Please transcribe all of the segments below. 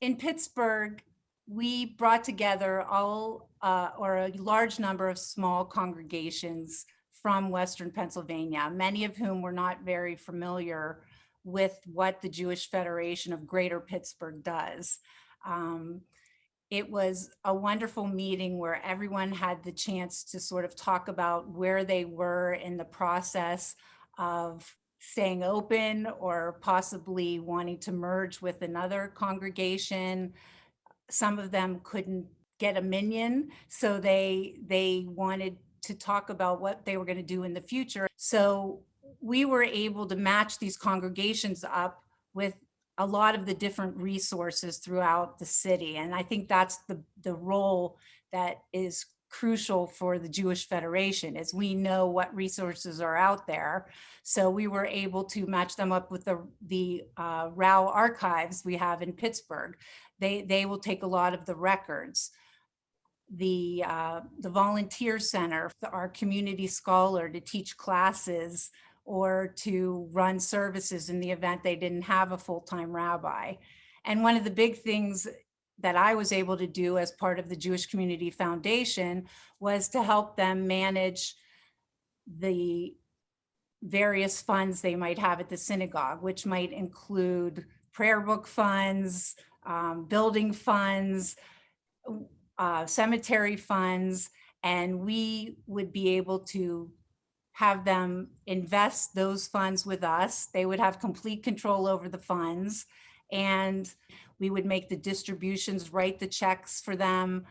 In Pittsburgh, we brought together or a large number of small congregations from Western Pennsylvania, many of whom were not very familiar with what the Jewish Federation of Greater Pittsburgh does. Um, it was a wonderful meeting where everyone had the chance to sort of talk about where they were in the process of staying open or possibly wanting to merge with another congregation. Some of them couldn't get a minyan, so they wanted to talk about what they were going to do in the future. So we were able to match these congregations up with a lot of the different resources throughout the city. And I think that's the role that is crucial for the Jewish Federation, is we know what resources are out there. So we were able to match them up with the Rao archives we have in Pittsburgh. They will take a lot of the records. The volunteer center, our community scholar to teach classes or to run services in the event they didn't have a full-time rabbi. And one of the big things that I was able to do as part of the Jewish Community Foundation was to help them manage the various funds they might have at the synagogue, which might include prayer book funds, building funds, cemetery funds, and we would be able to have them invest those funds with us. They would have complete control over the funds, and we would make the distributions, write the checks for them,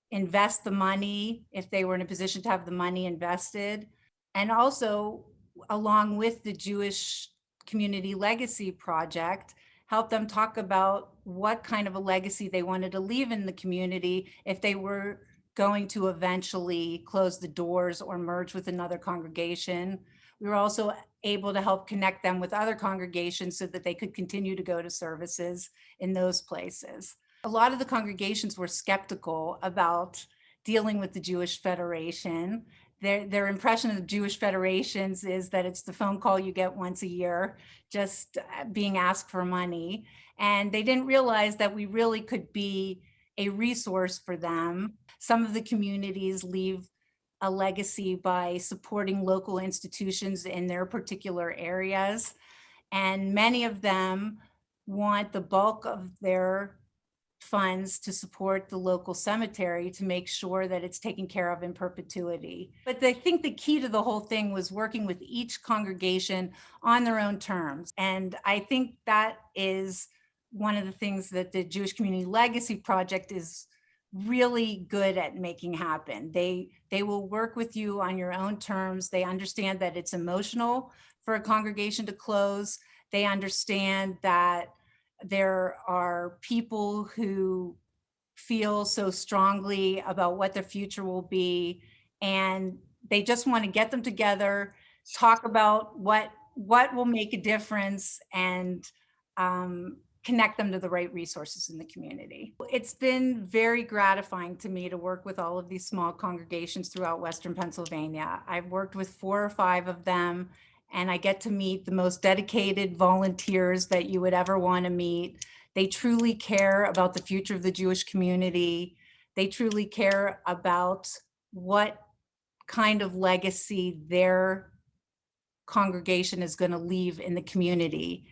invest the money if they were in a position to have the money invested. And also, along with the Jewish Community Legacy Project, help them talk about what kind of a legacy they wanted to leave in the community if they were going to eventually close the doors or merge with another congregation. We were also able to help connect them with other congregations so that they could continue to go to services in those places. A lot of the congregations were skeptical about dealing with the Jewish Federation. Their impression of the Jewish federations is that it's the phone call you get once a year, just being asked for money. And they didn't realize that we really could be a resource for them. Some of the communities leave a legacy by supporting local institutions in their particular areas. And many of them want the bulk of their funds to support the local cemetery to make sure that it's taken care of in perpetuity. But I think the key to the whole thing was working with each congregation on their own terms. And I think that is one of the things that the Jewish Community Legacy Project is really good at making happen. They will work with you on your own terms. They understand that it's emotional for a congregation to close. They understand that there are people who feel so strongly about what their future will be, and they just want to get them together, talk about what will make a difference, and connect them to the right resources in the community. It's been very gratifying to me to work with all of these small congregations throughout Western Pennsylvania. I've worked with 4 or 5 of them, and I get to meet the most dedicated volunteers that you would ever want to meet. They truly care about the future of the Jewish community. They truly care about what kind of legacy their congregation is going to leave in the community.